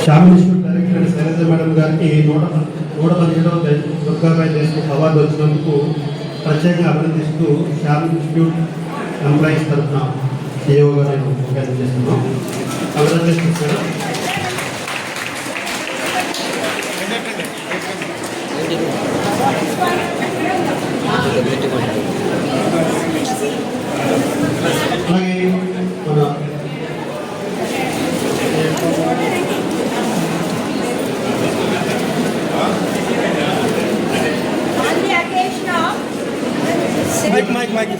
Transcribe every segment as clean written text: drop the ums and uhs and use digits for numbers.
షామిల్ institute director Shailaja madam గారికి 117వ Durgabai Deshmukh award వచ్చినందుకు ప్రత్యేకంగా అభినందిస్తూ షామిల్ ఇన్స్టిట్యూట్ ఎంప్లాయీస్ తరఫున CEO గారు నేను చేస్తున్నాం. Congratulations madam. అలాగే మన Mike.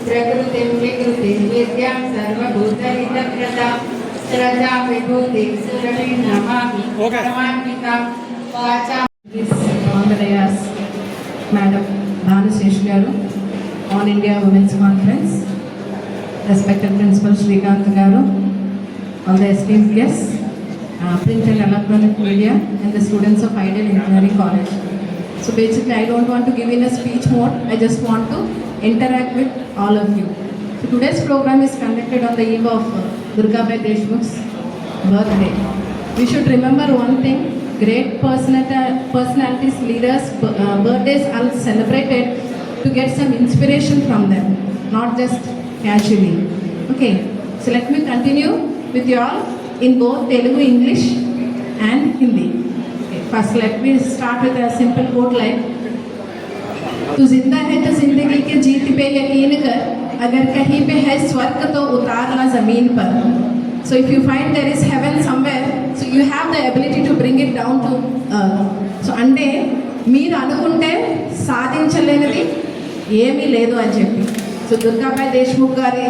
प्रकृतिं विकृतिं विद्यां सर्वभूतहितप्रदां श्रद्धा विभूतिं सुरभिं नमामि परमात्मिकां वाचा. Honorarias Madam Bhanusesh Garu, All India Women's Conference, respected Principal Srikanth Garu, all the esteemed guests, print and electronic media, and the students of Ideal Engineering College. So basically, I don't want to give in a speech mode. I just want to interact with all of you. So today's program is conducted on the eve of Durgabai Deshmukh's birthday. We should remember one thing: great personalities, leaders' birthdays are celebrated to get some inspiration from them, not just casually. Okay, so let me continue with you all in both Telugu, English and Hindi. Okay, first let me start with a simple quote like, "तू जिंदा है तो जिंदगी के जीत पे यकीन कर, अगर कहीं पे है स्वर्ग तो उतारना ज़मीन पर." So if you find there is heaven somewhere, so you have the ability to bring it down to earth. So అంటే మీరు అనుకుంటే సాధించలేనిది ఏమీ లేదు అని చెప్పి. సో దుర్గాబాయి దేశ్ముఖ్ గారి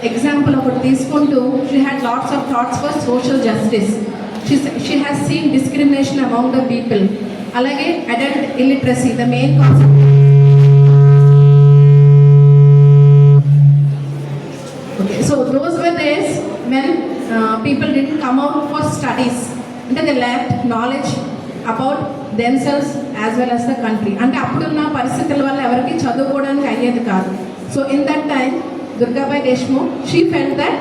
ఎగ్జాంపుల్ ఒకటి తీసుకుంటూ, she had lots of thoughts for social justice. She has seen discrimination among the people. అలాగే adult illiteracy, the main concept. Okay, so those were days when people didn't come out for studies. అంటే they lacked knowledge about themselves as well as the country. అంటే అప్పుడున్న పరిస్థితుల వల్ల ఎవరికి చదువుకోవడానికి అయ్యేది కాదు. So in that time Durgabai Deshmukh she felt that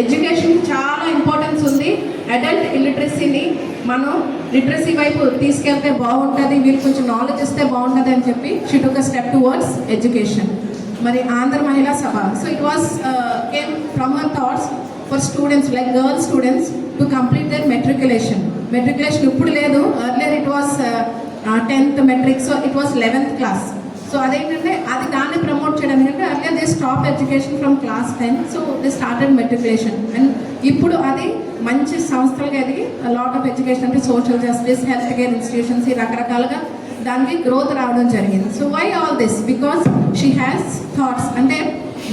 education చాలా ఇంపార్టెన్స్ ఉంది. అడల్ట్ ఇల్లిటరసీని మనం లిటరసీ వైపు తీసుకెళ్తే బాగుంటుంది, వీళ్ళు కొంచెం నాలెడ్జ్ ఇస్తే బాగుంటుంది అని చెప్పి she took a step towards education. మరి ఆంధ్ర మహిళా సభ, so it was came from her thoughts for students like girl students to complete there matriculation. ఇప్పుడు లేదు, earlier it was 10th metric, so it was 11th class. So అదేంటంటే అది దాన్ని promote చేయడం ఏంటంటే earlier they stop education from class 10, so they started matriculation. And ఇప్పుడు అది మంచి సంస్థలుగా ఎదిగి లాట్ ఆఫ్ ఎడ్యుకేషన్ అంటే social justice, health care institutions, ఈ రకరకాలుగా దానికి గ్రోత్ రావడం జరిగింది. So why all this? Because she has thoughts. అంటే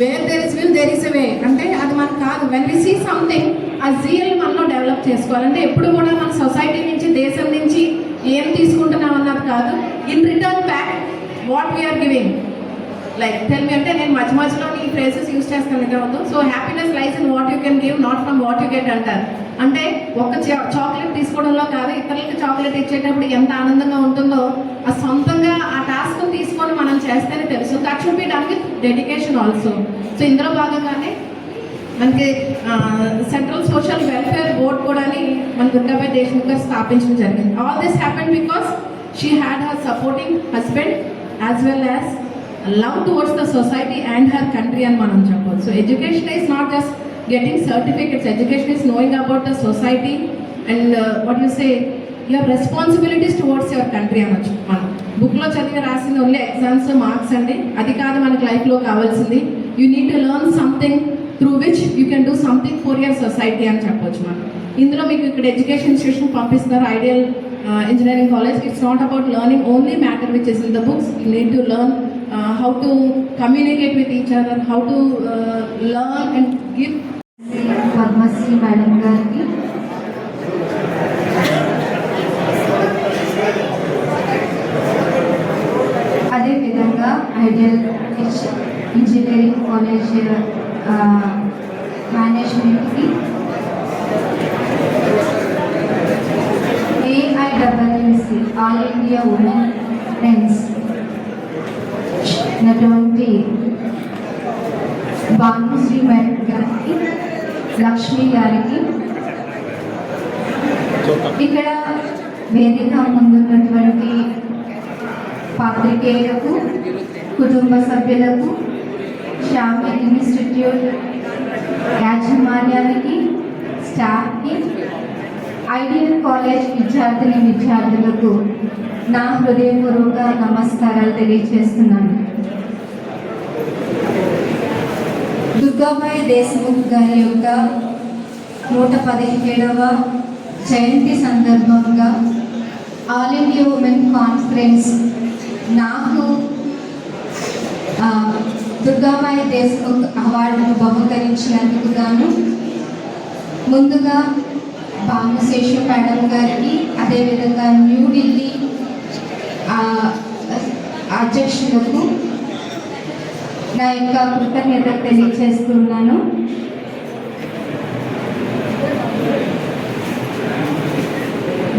where there is will there is a way. అంటే అది మనకు కాదు, వెన్ వి సీ సంథింగ్ ఆ జీఎల్ మనలో డెవలప్ చేసుకోవాలంటే ఎప్పుడు కూడా మన సొసైటీ నుంచి, దేశం నుంచి ఏం తీసుకుంటున్నాం అన్నది కాదు, in return back what we are giving. Like tell me, అంటే నేను మధ్యలో ఈ ఫ్రేజెస్ యూజ్ చేస్తాను కదా. So happiness lies in what you can give, not from what you get అంటారు. అంటే ఒక చాక్లెట్ తీసుకోవడంలో కాదు, ఇతరులకి చాక్లెట్ ఇచ్చేటప్పుడు ఎంత ఆనందంగా ఉంటుందో ఆ సొంతంగా ఆ టాస్క్ తీసుకొని మనం చేస్తేనే తెలుసు. That should be done with dedication also. So ఇందులో భాగంగానే మనకి సెంట్రల్ సోషల్ వెల్ఫేర్ బోర్డ్ కూడా మన దుర్గాబాయి దేశ్ముఖ్ గారు స్థాపించడం జరిగింది. All this happen because she had her supporting husband as well as love towards the society and her country అని మనం చెప్పవచ్చు. So education is not just getting certificates. Education is knowing about the society and what you say, your responsibilities towards your country అనొచ్చు. మనం బుక్లో చదివి రాసింది only exams, marks అండి, అది కాదు మనకు లైఫ్లో కావాల్సింది. You need to learn something through which you can do something for your society అని చెప్పొచ్చు. మనం ఇందులో మీకు ఇక్కడ ఎడ్యుకేషన్ ఇన్స్టిట్యూషన్ పంపిస్తున్నారు, ideal engineering college. It's not about learning only matter which is in the books. You need to learn how to communicate with each other, how to learn and give. Padmashri madam గారికి అదేవిధంగా ideal engineering college మేనేజ్మెంట్కి, AIWC all India women friends నటువంటి Bhanushri madam గారికి, లక్ష్మి గారికి, ఇక్కడ వేదిక ముందున్నటువంటి పాత్రికేయులకు, కుటుంబ సభ్యులకు, శ్యామి ఇన్స్టిట్యూట్ యాజమాన్యానికి, స్టాఫ్కి, ఐడియల్ కాలేజ్ విద్యార్థులకు నా హృదయపూర్వక నమస్కారాలు తెలియజేస్తున్నాను. దుర్గాబాయి దేశ్ముఖ్ గారి యొక్క 117వ జయంతి సందర్భంగా ఆల్ ఇండియా ఉమెన్ కాన్ఫరెన్స్ నాకు దుర్గాబాయి దేశ్ముఖ్ అవార్డును బహుకరించినందుకు గాను ముందుగా భానుశేషు మేడం గారికి, అదేవిధంగా న్యూఢిల్లీ అధ్యక్షులకు నా యొక్క కృతజ్ఞతలు తెలియజేస్తున్నాను.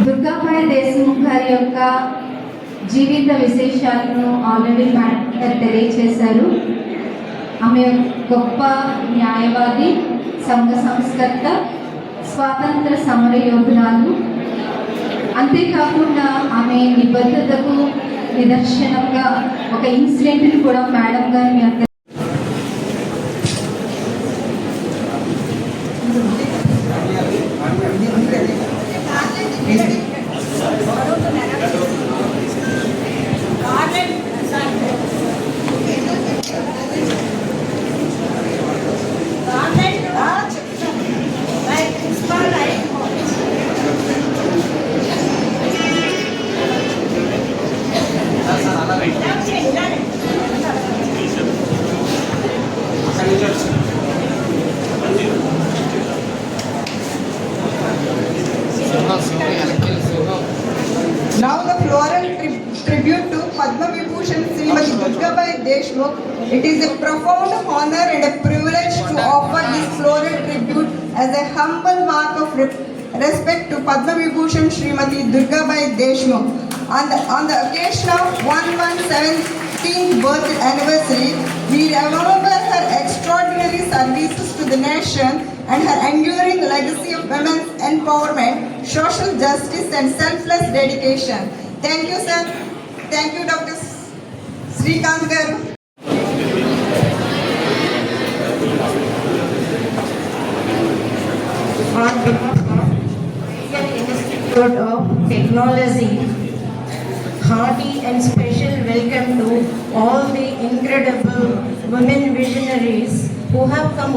దుర్గాబాయి దేశ్ముఖ్ గారి యొక్క జీవిత విశేషాలను ఆల్రెడీ మేడం గారు తెలియజేశారు. ఆమె గొప్ప న్యాయవాది, సంఘ సంస్కర్త, స్వాతంత్ర సమర యోధురాలు. అంతేకాకుండా ఆమె నిబద్ధతకు నిదర్శనంగా ఒక ఇన్సిడెంట్ని కూడా మేడం గారు మీ అందరూ Now the floral tribute to Padma Vibhushan Srimati Durgabai Deshmukh. It is a profound honor and a privilege to offer this floral tribute as a humble mark of respect to Padma Vibhushan Srimati Durgabai Deshmukh. On the occasion of 117th birth anniversary, we remember her extraordinary services to the nation and her enduring legacy of women's empowerment, social justice and selfless dedication. Thank you, sir. Thank you, Dr. Srikanth garu. On behalf of Indian Institute of Technology, hearty and special welcome to all the incredible women visionaries who have come